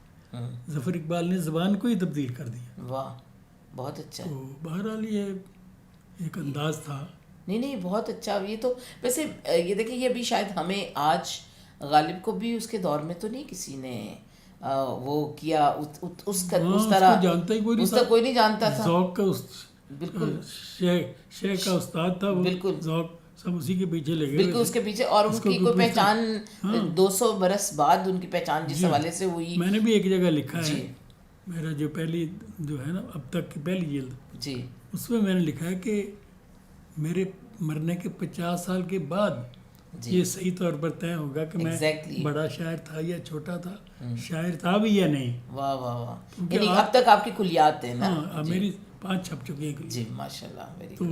ظفر اقبال نے زبان کو ہی تبدیل کر دیا. واہ، بہت اچھا. تو بہرحال یہ ایک انداز تھا. نہیں بہت اچھا. یہ تو ویسے یہ دیکھیں، یہ بھی شاید ہمیں آج غالب کو بھی اس کے دور میں تو نہیں کسی نے وہ کیا اس طرح جانتا ہی کوئی نہیں جانتا تھا. ذوق کا بالکل شیخ کا استاد تھا وہ. بالکل ذوق سب اسی کے پیچھے لگے. بالکل اس کے پیچھے، اور ان کی کوئی پہچان 200 برس بعد ان کی پہچان جس حوالے سے ہوئی. میں نے بھی ایک جگہ لکھا ہے، میرا جو پہلی جو ہے نا اب تک کی پہلی جلد، جی اس میں نے لکھا ہے کہ میرے مرنے کے 50 سال کے بعد یہ صحیح طور پر طے ہوگا کہ میں بڑا شاعر تھا یا چھوٹا تھا، شاعر تھا بھی یا نہیں. واہ واہ واہ. یعنی اب تک آپ کی کلیات ہیں نا. ہاں میری 5 چھپ چکی ہیں. جی ماشاء اللہ. تو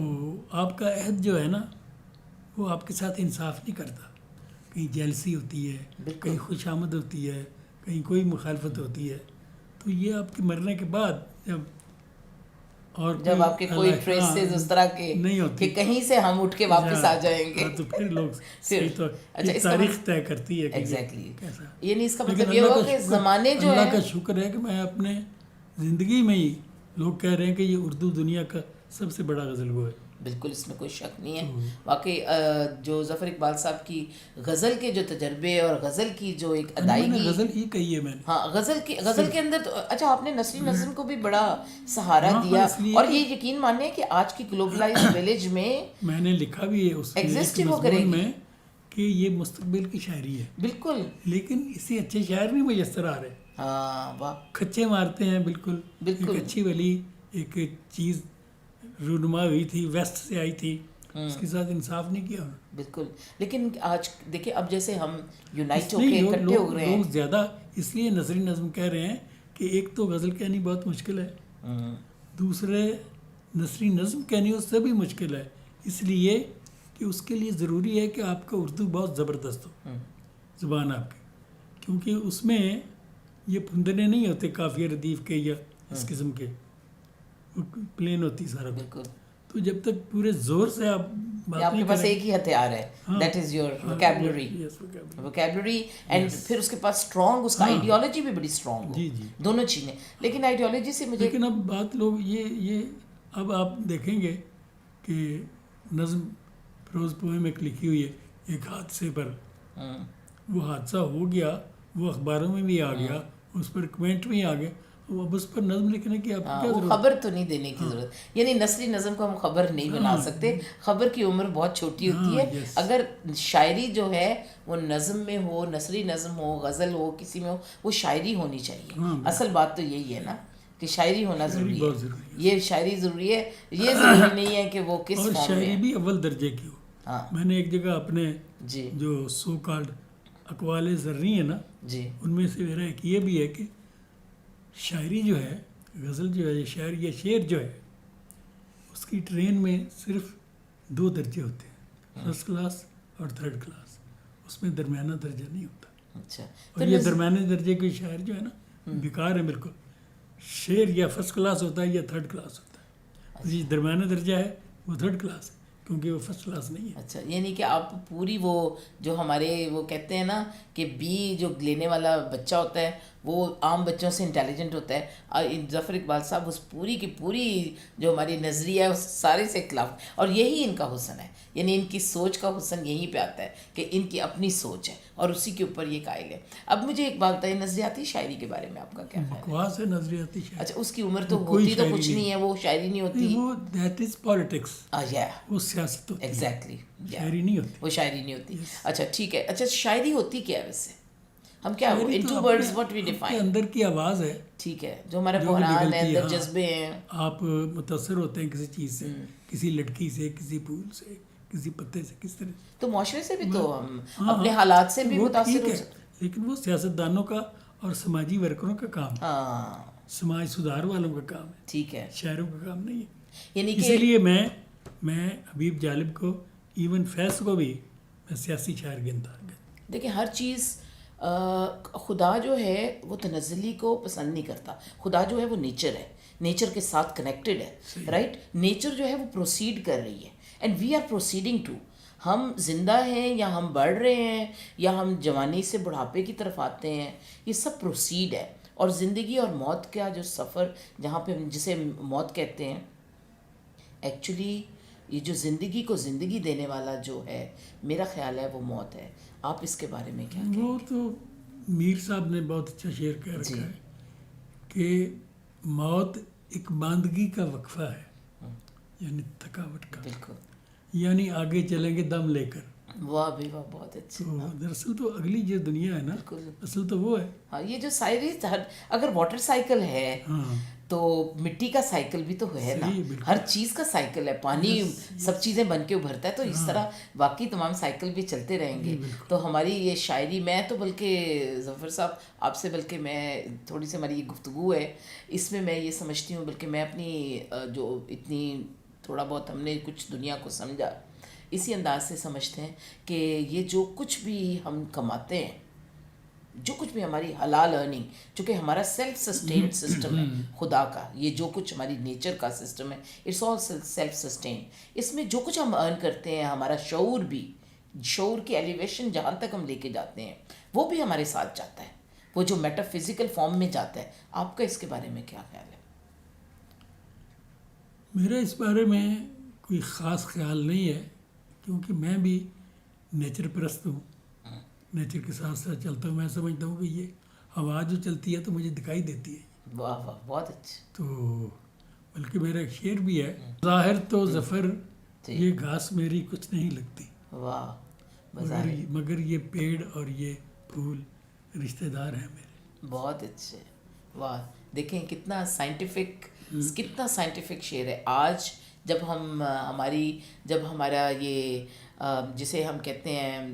آپ کا عہد جو ہے نا وہ آپ کے ساتھ انصاف نہیں کرتا. کہیں جیلسی ہوتی ہے، کہیں خوش آمد ہوتی ہے، کہیں کوئی مخالفت ہوتی ہے. تو یہ آپ کے مرنے کے بعد جب آپ کے کوئی ٹریسز اس طرح کے نہیں ہوتے کہ کہیں سے ہم اٹھ کے واپس آ جائیں گے، تو پھر لوگ تاریخ طے کرتی ہے. ایگزیکٹلی. یعنی اس کا مطلب یہ ہوگا کہ زمانے جو ہے، اللہ کا شکر ہے کہ میں اپنے زندگی میں ہی، لوگ کہہ رہے ہیں کہ یہ اردو دنیا کا سب سے بڑا غزل گو ہے. بالکل اس میں کوئی شک نہیں ہے. واقعی جو ظفر اقبال صاحب کی غزل کے جو تجربے اور غزل کی جو ایک ادائیگی، غزل ہی کہی ہے میں نے. ہاں غزل کے اندر تو اچھا آپ نے نسلی نظم کو بھی بڑا سہارا دیا. اور یہ یقین مانیں کہ آج کی گلوبلائزڈ ویلیج میں نے لکھا بھی ہے اس ایگزسٹ ہی وہ کرے گی میں کہ یہ مستقبل کی شاعری ہے، بالکل. لیکن اسے اچھے شاعر نہیں میسر آ رہے. ہاں واہ کھچے مارتے ہیں بالکل. بالکل. ایک اچھی والی ایک چیز رونما ہوئی تھی، ویسٹ سے آئی تھی، اس کے ساتھ انصاف نہیں کیا. بالکل. لیکن آج دیکھیں اب جیسے ہم یونائٹ ہو نہیں، کے اکٹھے ہو رہے ہیں. لوگ زیادہ اس لیے نثری نظم کہہ رہے ہیں کہ ایک تو غزل کہنی بہت مشکل ہے، دوسرے نثری نظم کہنی اس سے بھی مشکل ہے، اس لیے کہ اس کے لیے ضروری ہے کہ آپ کا اردو بہت زبردست ہو، زبان آپ کی، کیونکہ اس میں یہ پھندنے نہیں ہوتے قافیہ ردیف کے یا اس قسم کے، وہ پلین ہوتی سارا کچھ. بالکل. تو جب تک پورے زور سے آپ بات آپ کے نہیں پاس کریں. ایک ہی ہتھیار ہے، that is your vocabulary. Vocabulary and پھر اس کے پاس اسٹرانگ اس کا آئیڈیالوجی بھی بڑی اسٹرانگ ہو. جی جی دونوں چیزیں. لیکن آئیڈیالوجی سے مجھے لیکن اب بات لوگ یہ اب آپ دیکھیں گے کہ نظم پروز پوئم ایک لکھی ہوئی ہے ایک حادثے پر، وہ حادثہ ہو گیا، وہ اخباروں میں بھی آ گیا، اس پر کمنٹ بھی آ گیا، اب اس پر نظم لکھنے کی آپ کو کیا وہ ضرورت؟ خبر تو نہیں دینے کی ضرورت. یعنی نثری نظم کو ہم خبر نہیں بنا سکتے، خبر کی عمر بہت چھوٹی ہوتی ہے. اگر شاعری جو ہے وہ نظم میں ہو، نثری نظم ہو، غزل ہو، کسی میں ہو، وہ شاعری ہونی چاہیے. اصل بات تو یہی ہے نا کہ شاعری ہونا ضروری ہے. یہ شاعری ضروری ہے، یہ ضروری نہیں ہے کہ وہ کس اور فارم شاعری میں. بھی اول درجے کی ہو. میں نے ایک جگہ اپنے جی جو سو کالڈ اقوال زرعی ہیں نا، جی ان میں سے میرا ایک یہ بھی ہے کہ شاعری جو ہے، غزل جو ہے، شاعر یا شعر جو ہے، اس کی ٹرین میں صرف 2 درجے ہوتے ہیں، فرسٹ کلاس اور تھرڈ کلاس. اس میں درمیانہ درجہ نہیں ہوتا. اچھا. اور یہ درمیانے درجے کے شاعر جو ہے نا بیکار ہے بالکل. شعر یا فرسٹ کلاس ہوتا ہے یا تھرڈ کلاس ہوتا ہے. یہ درمیانہ درجہ ہے وہ تھرڈ کلاس ہے، کیونکہ وہ فرسٹ کلاس نہیں ہے. اچھا. یعنی کہ آپ پوری وہ جو ہمارے وہ کہتے ہیں نا کہ بی جو لینے والا بچہ ہوتا ہے وہ عام بچوں سے انٹیلیجنٹ ہوتا ہے. ظفر اقبال صاحب اس پوری کی پوری جو ہماری نظریہ ہے اس سارے سے خلاف، اور یہی ان کا حسن ہے. یعنی ان کی سوچ کا حسن یہیں پہ آتا ہے کہ ان کی اپنی سوچ ہے اور اسی کے اوپر یہ قائل ہے. اب مجھے ایک بات بتائیے، نظریاتی شاعری کے بارے میں آپ کا کیا خیال ہے؟ بکواس ہے نظریاتی شاعری. اچھا. اس کی عمر تو ہوتی تو کچھ نہیں ہے، وہ شاعری نہیں ہوتی. وہ دیٹ از پالیٹکس، یا وہ سیاست ہوتی ہے، ایگزیکٹلی شاعری نہیں ہوتی. وہ شاعری نہیں ہوتی. اچھا ٹھیک ہے. اچھا شاعری ہوتی کیا ہے ویسے؟ ہم کیا in two words what we define? اندر کی آواز ہے. ٹھیک ہے. جو ہمارے بحران ہے، اندر جذبے ہیں. آپ متاثر ہوتے ہیں کسی چیز سے، کسی لڑکی سے، کسی پھول سے، کسی پتے سے، کس طرح. تو معاشرے سے بھی تو ہم اپنے حالات سے بھی متاثر ہو سکتے. لیکن وہ سیاست دانوں کا اور سماجی ورکروں کا کام ہے، ہاں سماج سدھار والوں کا کام ہے، ٹھیک ہے. شاعروں کا کام نہیں ہے. یعنی اسی لیے میں حبیب جالب کو، ایون فیض کو بھی میں سیاسی شاعر گنتا. دیکھیں ہر چیز خدا جو ہے وہ تنزلی کو پسند نہیں کرتا. خدا جو ہے وہ نیچر ہے، نیچر کے ساتھ کنیکٹڈ ہے، رائٹ. نیچر جو ہے وہ پروسیڈ کر رہی ہے and we are proceeding to. ہم زندہ ہیں یا ہم بڑھ رہے ہیں یا ہم جوانی سے بڑھاپے کی طرف آتے ہیں، یہ سب پروسیڈ ہے. اور زندگی اور موت کا جو سفر جہاں پہ جسے موت کہتے ہیں، ایکچولی یہ جو زندگی کو زندگی دینے والا جو ہے میرا خیال ہے وہ موت ہے. آپ اس کے بارے میں کیا کہیں گے؟ وہ تو میر صاحب نے بہت اچھا شعر کہہ رکھا ہے کہ موت ایک باندگی کا وقفہ ہے، یعنی تھکاوٹ کا. بالکل. یعنی آگے چلیں گے دم لے کر. واہ بھی واہ، بہت اچھا. تو دراصل تو اگلی جو دنیا ہے نا، اصل تو وہ ہے. ہاں یہ جو شاعری اگر واٹر سائیکل ہے تو مٹی کا سائیکل بھی تو ہے نا. ہر چیز کا سائیکل ہے. پانی سب چیزیں بن کے ابھرتا ہے، تو اس طرح باقی تمام سائیکل بھی چلتے رہیں گے. تو ہماری یہ شاعری، میں تو بلکہ ظفر صاحب آپ سے بلکہ میں تھوڑی سی ہماری یہ گفتگو ہے اس میں یہ سمجھتی ہوں، بلکہ میں اپنی جو اتنی تھوڑا بہت ہم نے کچھ دنیا کو سمجھا اسی انداز سے سمجھتے ہیں کہ یہ جو کچھ بھی ہم کماتے ہیں، جو کچھ بھی ہماری حلال ارننگ، چونکہ ہمارا سیلف سسٹین سسٹم ہے خدا کا، یہ جو کچھ ہماری نیچر کا سسٹم ہے، اٹس آل سیلف سسٹین. اس میں جو کچھ ہم ارن کرتے ہیں، ہمارا شعور بھی، شعور کی ایلیویشن جہاں تک ہم لے کے جاتے ہیں وہ بھی ہمارے ساتھ جاتا ہے، وہ جو میٹا فزیکل فارم میں جاتا ہے. آپ کا اس کے بارے میں کیا خیال ہے؟ میرا اس بارے میں کوئی خاص خیال نہیں ہے، کیونکہ میں بھی نیچر پرست ہوں، نیچر کے ساتھ ساتھ چلتا ہوں. میں سمجھتا ہوں کہ یہ ہوا جو چلتی ہے تو مجھے دکھائی دیتی ہے. واہ واہ، بہت اچھا. تو بلکہ میرا ایک شعر بھی ہے، ظاہر تو ظفر یہ گھاس میری کچھ نہیں لگتی. واہ مگر یہ پیڑ اور یہ پھول رشتہ دار ہیں میرے. بہت اچھے. واہ دیکھیں کتنا سائنٹیفک شعر ہے. آج جب ہمارا یہ جسے ہم کہتے ہیں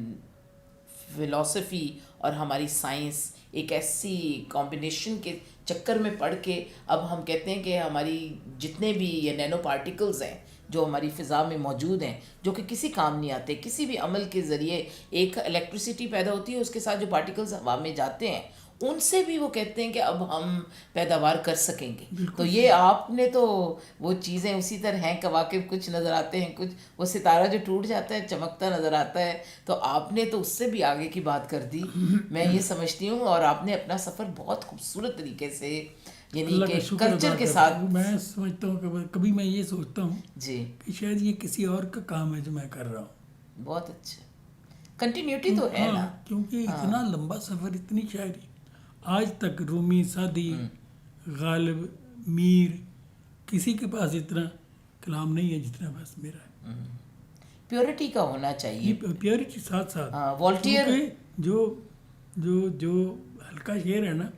فلاسفی اور ہماری سائنس ایک ایسی کمبینیشن کے چکر میں پڑھ کے اب ہم کہتے ہیں کہ ہماری جتنے بھی یہ نینو پارٹیکلز ہیں جو ہماری فضا میں موجود ہیں جو کہ کسی کام نہیں آتے, کسی بھی عمل کے ذریعے ایک الیکٹریسٹی پیدا ہوتی ہے, اس کے ساتھ جو پارٹیکلز ہوا میں جاتے ہیں ان سے بھی وہ کہتے ہیں کہ اب ہم پیداوار کر سکیں گے. تو یہ آپ نے تو وہ چیزیں اسی طرح ہیں کواکب کچھ نظر آتے ہیں, کچھ وہ ستارہ جو ٹوٹ جاتا ہے چمکتا نظر آتا ہے, تو آپ نے تو اس سے بھی آگے کی بات کر دی. میں یہ سمجھتی ہوں اور آپ نے اپنا سفر بہت خوبصورت طریقے سے یعنی کہ کلچر کے ساتھ. میں سمجھتا ہوں کہ کبھی میں یہ سوچتا ہوں جی کہ شاید یہ کسی اور کا کام ہے جو میں کر رہا ہوں. بہت اچھا, کنٹینیوٹی تو ہے نا, کیونکہ اتنا لمبا سفر, اتنی شاعری آج تک رومی, سعدی, غالب, میر, کسی کے پاس اتنا کلام نہیں ہے جتنا بس میرا ہے. پیورٹی کا ہونا چاہیے. پیورٹی ساتھ ساتھ والٹیئر جو ہلکا شعر ہے نا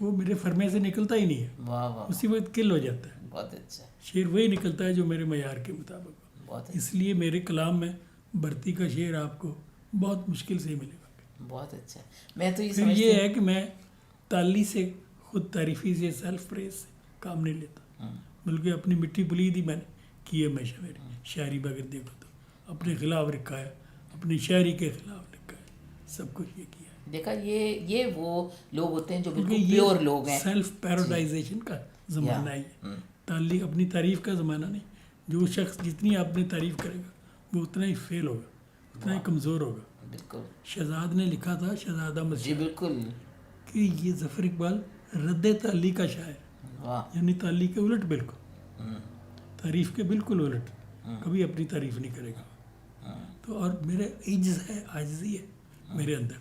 وہ میرے فرمے سے نکلتا ہی نہیں ہے. واہ واہ, اسی وقت کل ہو جاتا ہے. بہت اچھا. شعر وہی نکلتا ہے جو میرے معیار کے مطابق. بہت اچھا. اس لیے میرے کلام میں برتی کا شعر آپ کو بہت مشکل سے ہی ملے گا. بہت اچھا. میں تو پھر یہ ہے کہ میں تالی سے, خود تعریفی سے, سیلف پریز سے کام نہیں لیتا, بلکہ اپنی مٹی پلید ہی میں نے کی ہے. ہمیشہ میری شاعری میں اگر دیکھو تو اپنے خلاف رکھا ہے, اپنی شاعری کے خلاف رکھا ہے, سب کچھ یہ کیا ہے. دیکھا یہ وہ لوگ ہوتے ہیں جو بالکل پیور لوگ ہیں. سیلف پیروڈائزیشن کا زمانہ ہے یہ, اپنی تعریف کا زمانہ نہیں. جو شخص جتنی اپنی تعریف کرے گا وہ اتنا ہی فیل ہوگا, اتنا ہی کمزور ہوگا. بالکل. شہزاد نے لکھا تھا, شہزاد احمد جی بالکل, کہ یہ ظفر اقبال رد تعلی کا شاعر, یعنی تعلی کے الٹ, بالکل تعریف کے بالکل الٹ, کبھی اپنی تعریف نہیں کرے گا. تو اور میرے عجز ہے, عاجزی ہے میرے اندر,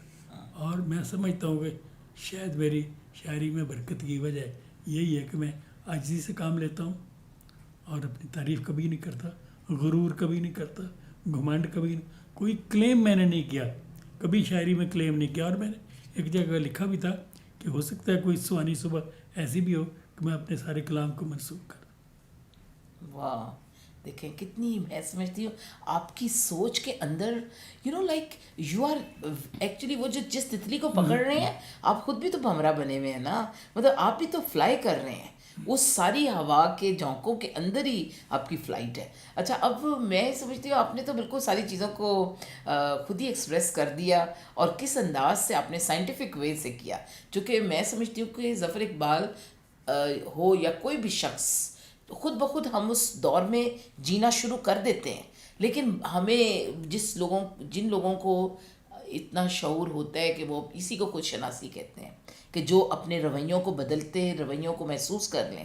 اور میں سمجھتا ہوں کہ شاید میری شاعری میں برکت کی وجہ یہی ہے کہ میں عاجزی سے کام لیتا ہوں اور اپنی تعریف کبھی نہیں کرتا, غرور کبھی نہیں کرتا, گھمنڈ کبھی نہیں, کوئی کلیم میں نے نہیں کیا, کبھی شاعری میں کلیم نہیں کیا. اور میں نے ایک جگہ لکھا بھی تھا کہ ہو سکتا ہے کوئی سوانی صبح ایسی بھی ہو کہ میں اپنے سارے کلام کو منسوخ کر دوں. واہ دیکھیں کتنی, میں سمجھتی ہوں آپ کی سوچ کے اندر لائک یو آر ایکچولی وہ جو جس تتلی کو پکڑ رہے ہیں آپ خود بھی تو بھمرا بنے ہوئے ہیں نا, مطلب آپ بھی تو فلائی کر رہے ہیں اس ساری ہوا کے جھونکوں کے اندر ہی آپ کی فلائٹ ہے. اچھا اب میں سمجھتی ہوں آپ نے تو بالکل ساری چیزوں کو خود ہی ایکسپریس کر دیا, اور کس انداز سے آپ نے سائنٹیفک وے سے کیا. چونکہ میں سمجھتی ہوں کہ ظفر اقبال ہو یا کوئی بھی شخص, خود بخود ہم اس دور میں جینا شروع کر دیتے ہیں, لیکن ہمیں جن لوگوں کو اتنا شعور ہوتا ہے کہ وہ اسی کو خود شناسی کہتے ہیں کہ جو اپنے رویوں کو بدلتے رویوں کو محسوس کر لیں.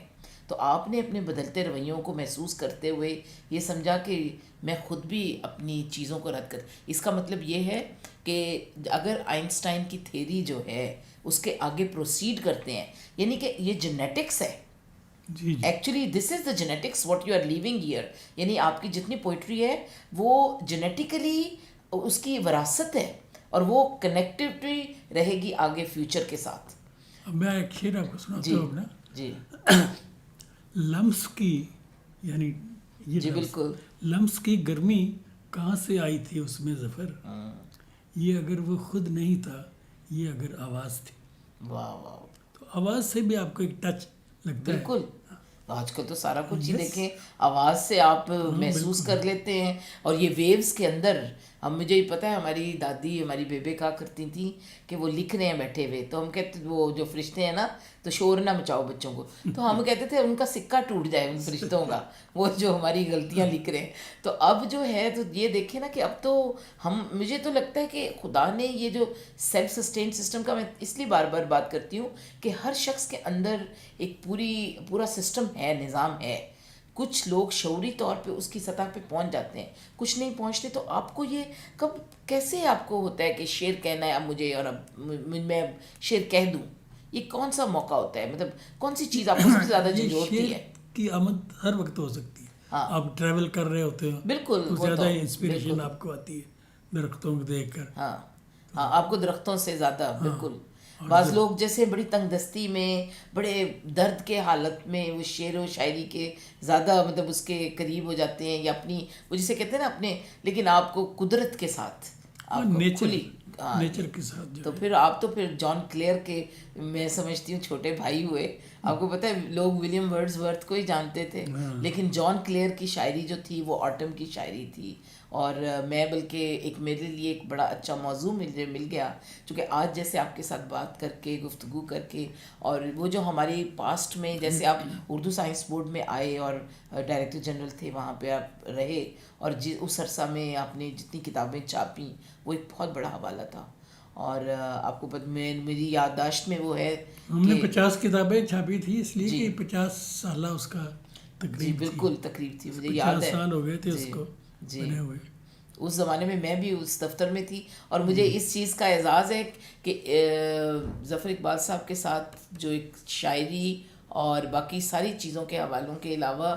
تو آپ نے اپنے بدلتے رویوں کو محسوس کرتے ہوئے یہ سمجھا کہ میں خود بھی اپنی چیزوں کو رد کر, اس کا مطلب یہ ہے کہ اگر آئنسٹائن کی تھیری جو ہے اس کے آگے پروسیڈ کرتے ہیں, یعنی کہ یہ جینیٹکس ہے. Actually this is the genetics what you are living here, یعنی آپ کی جتنی پوئٹری ہے وہ جینیٹیکلی اس کی وراثت ہے اور وہ کنیکٹیوٹی رہے گی آگے فیوچر کے ساتھ. اب میں ایک شعر آپ کو سناتا ہوں نا. جی لمس کی, یعنی یہ جی بالکل, لمس کی گرمی کہاں سے آئی تھی اس میں ظفر, یہ اگر وہ خود نہیں تھا, یہ اگر آواز تھی. واہ واہ, تو آواز سے بھی آپ کو ایک ٹچ لگتا ہے. بالکل, آج کل تو سارا کچھ ہی دیکھیں آواز سے آپ محسوس کر لیتے ہیں. اور یہ ویوز کے اندر مجھے ہی پتہ ہے, ہماری دادی ہماری بیبے کہا کرتی تھیں کہ وہ لکھ رہے ہیں بیٹھے ہوئے, تو ہم کہتے وہ جو فرشتے ہیں نا تو شور نہ مچاؤ بچوں کو, تو ہم کہتے تھے ان کا سکہ ٹوٹ جائے ان فرشتوں کا, وہ جو ہماری غلطیاں لکھ رہے ہیں. تو اب جو ہے تو یہ دیکھیں نا کہ اب تو مجھے تو لگتا ہے کہ خدا نے یہ جو سیلف سسٹین سسٹم کا, میں اس لیے بار بار بات کرتی ہوں کہ ہر شخص کے اندر ایک پورا سسٹم ہے, نظام ہے. کچھ لوگ شعوری طور پہ اس کی سطح پہ پہنچ جاتے ہیں, کچھ نہیں پہنچتے. تو آپ کو یہ کیسے آپ کو ہوتا ہے کہ شعر کہنا ہے اب مجھے, اور اب میں شعر کہہ دوں, یہ کون سا موقع ہوتا ہے, مطلب کون سی چیز آپ کو سب سے زیادہ جھنجھوڑتی ہے؟ کی آمد ہر وقت ہو سکتی ہے. آپ ٹریول کر رہے ہوتے ہیں, بالکل, تو زیادہ انسپریشن آپ کو آتی ہے. درختوں کو دیکھ کر. ہاں ہاں آپ کو درختوں سے زیادہ بالکل. بعض لوگ جیسے بڑی تنگ دستی میں بڑے درد کے حالت میں وہ شعر و شاعری کے زیادہ مطلب اس کے قریب ہو جاتے ہیں یا اپنی وہ جسے کہتے ہیں نا اپنے, لیکن آپ کو قدرت کے ساتھ آپ کو کھلی نیچر کے ساتھ تو پھر آپ تو پھر جان کلیئر کے میں سمجھتی ہوں چھوٹے بھائی ہوئے. آپ کو پتہ ہے لوگ ولیم ورڈز ورتھ کو ہی جانتے تھے, لیکن جان کلیئر کی شاعری جو تھی وہ آٹم کی شاعری تھی. اور میں بلکہ ایک میرے لیے ایک بڑا اچھا موضوع مل گیا چونکہ آج جیسے آپ کے ساتھ بات کر کے گفتگو کر کے, اور وہ جو ہماری پاسٹ میں جیسے آپ اردو سائنس بورڈ میں آئے اور ڈائریکٹر جنرل تھے وہاں پہ آپ رہے, اور اس عرصہ میں آپ نے جتنی کتابیں چھاپیں وہ ایک بہت بڑا حوالہ تھا. اور آپ کو میری یادداشت میں وہ ہے ہم نے 50 کتابیں چھاپی تھی, اس لیے کہ 50 سالہ اس کا تقریب. جی بالکل تقریب تھی, مجھے یاد ہے 50 سال ہو گئے تھے اس کو بنے ہوئے. اس زمانے میں بھی اس دفتر میں تھی, اور مجھے اس چیز کا اعزاز ہے کہ ظفر اقبال صاحب کے ساتھ جو ایک شاعری اور باقی ساری چیزوں کے حوالوں کے علاوہ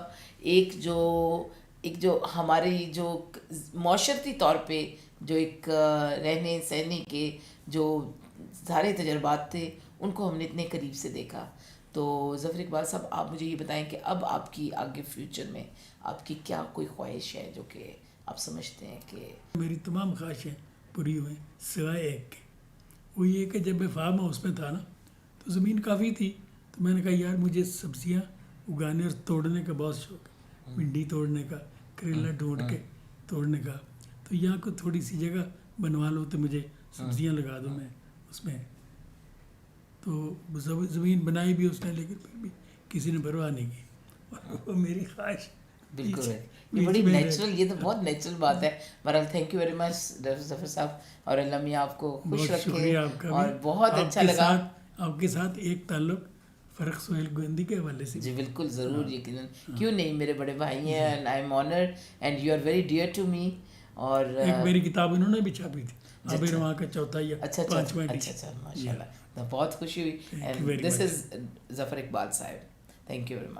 ایک جو ہماری جو معاشرتی طور پہ جو ایک رہنے سہنے کے جو سارے تجربات تھے ان کو ہم نے اتنے قریب سے دیکھا. تو ظفر اقبال صاحب آپ مجھے یہ بتائیں کہ اب آپ کی آگے فیوچر میں آپ کی کیا کوئی خواہش ہے جو کہ آپ سمجھتے ہیں کہ میری تمام خواہشیں پوری ہوئیں سوائے ایک کے. وہ یہ کہ جب میں فارم ہاؤس میں تھا نا تو زمین کافی تھی, تو میں نے کہا یار مجھے سبزیاں اگانے اور توڑنے کا بہت شوق ہے, بھنڈی توڑنے کا, کریلا ڈھونڈ کے توڑنے کا. تو یہاں کو تھوڑی سی جگہ بنوا لو تو مجھے سبزیاں لگا دو میں اس میں. تو زمین بنائی بھی اس نے, لیکن پھر بھی کسی نے پرواہ نہیں کی. وہ میری خواہش بالکل ہے, یہ بڑی نیچرل, یہ تو بہت نیچرل بات ہے. بہرحال تھینک یو ویری مچ ظفر صاحب, اور اللہ میاں آپ کو خوش رکھے, اور بہت اچھا لگا آپ کے ساتھ ایک تعلق فرق سہیل گوندی کے حوالے سے. جی بالکل ضرور, یقیناً کیوں نہیں, میرے بڑے بھائی ہیں, and I am honoured and you are very dear to me. اور ایک میری کتاب انہوں نے بھی چھاپی تھی, آب رواں کا چوتھا یا پانچواں ایڈیشن. اچھا ماشاء اللہ, بہت خوشی ہوئی. اینڈ دس از ظفر اقبال صاحب. Thank you very much.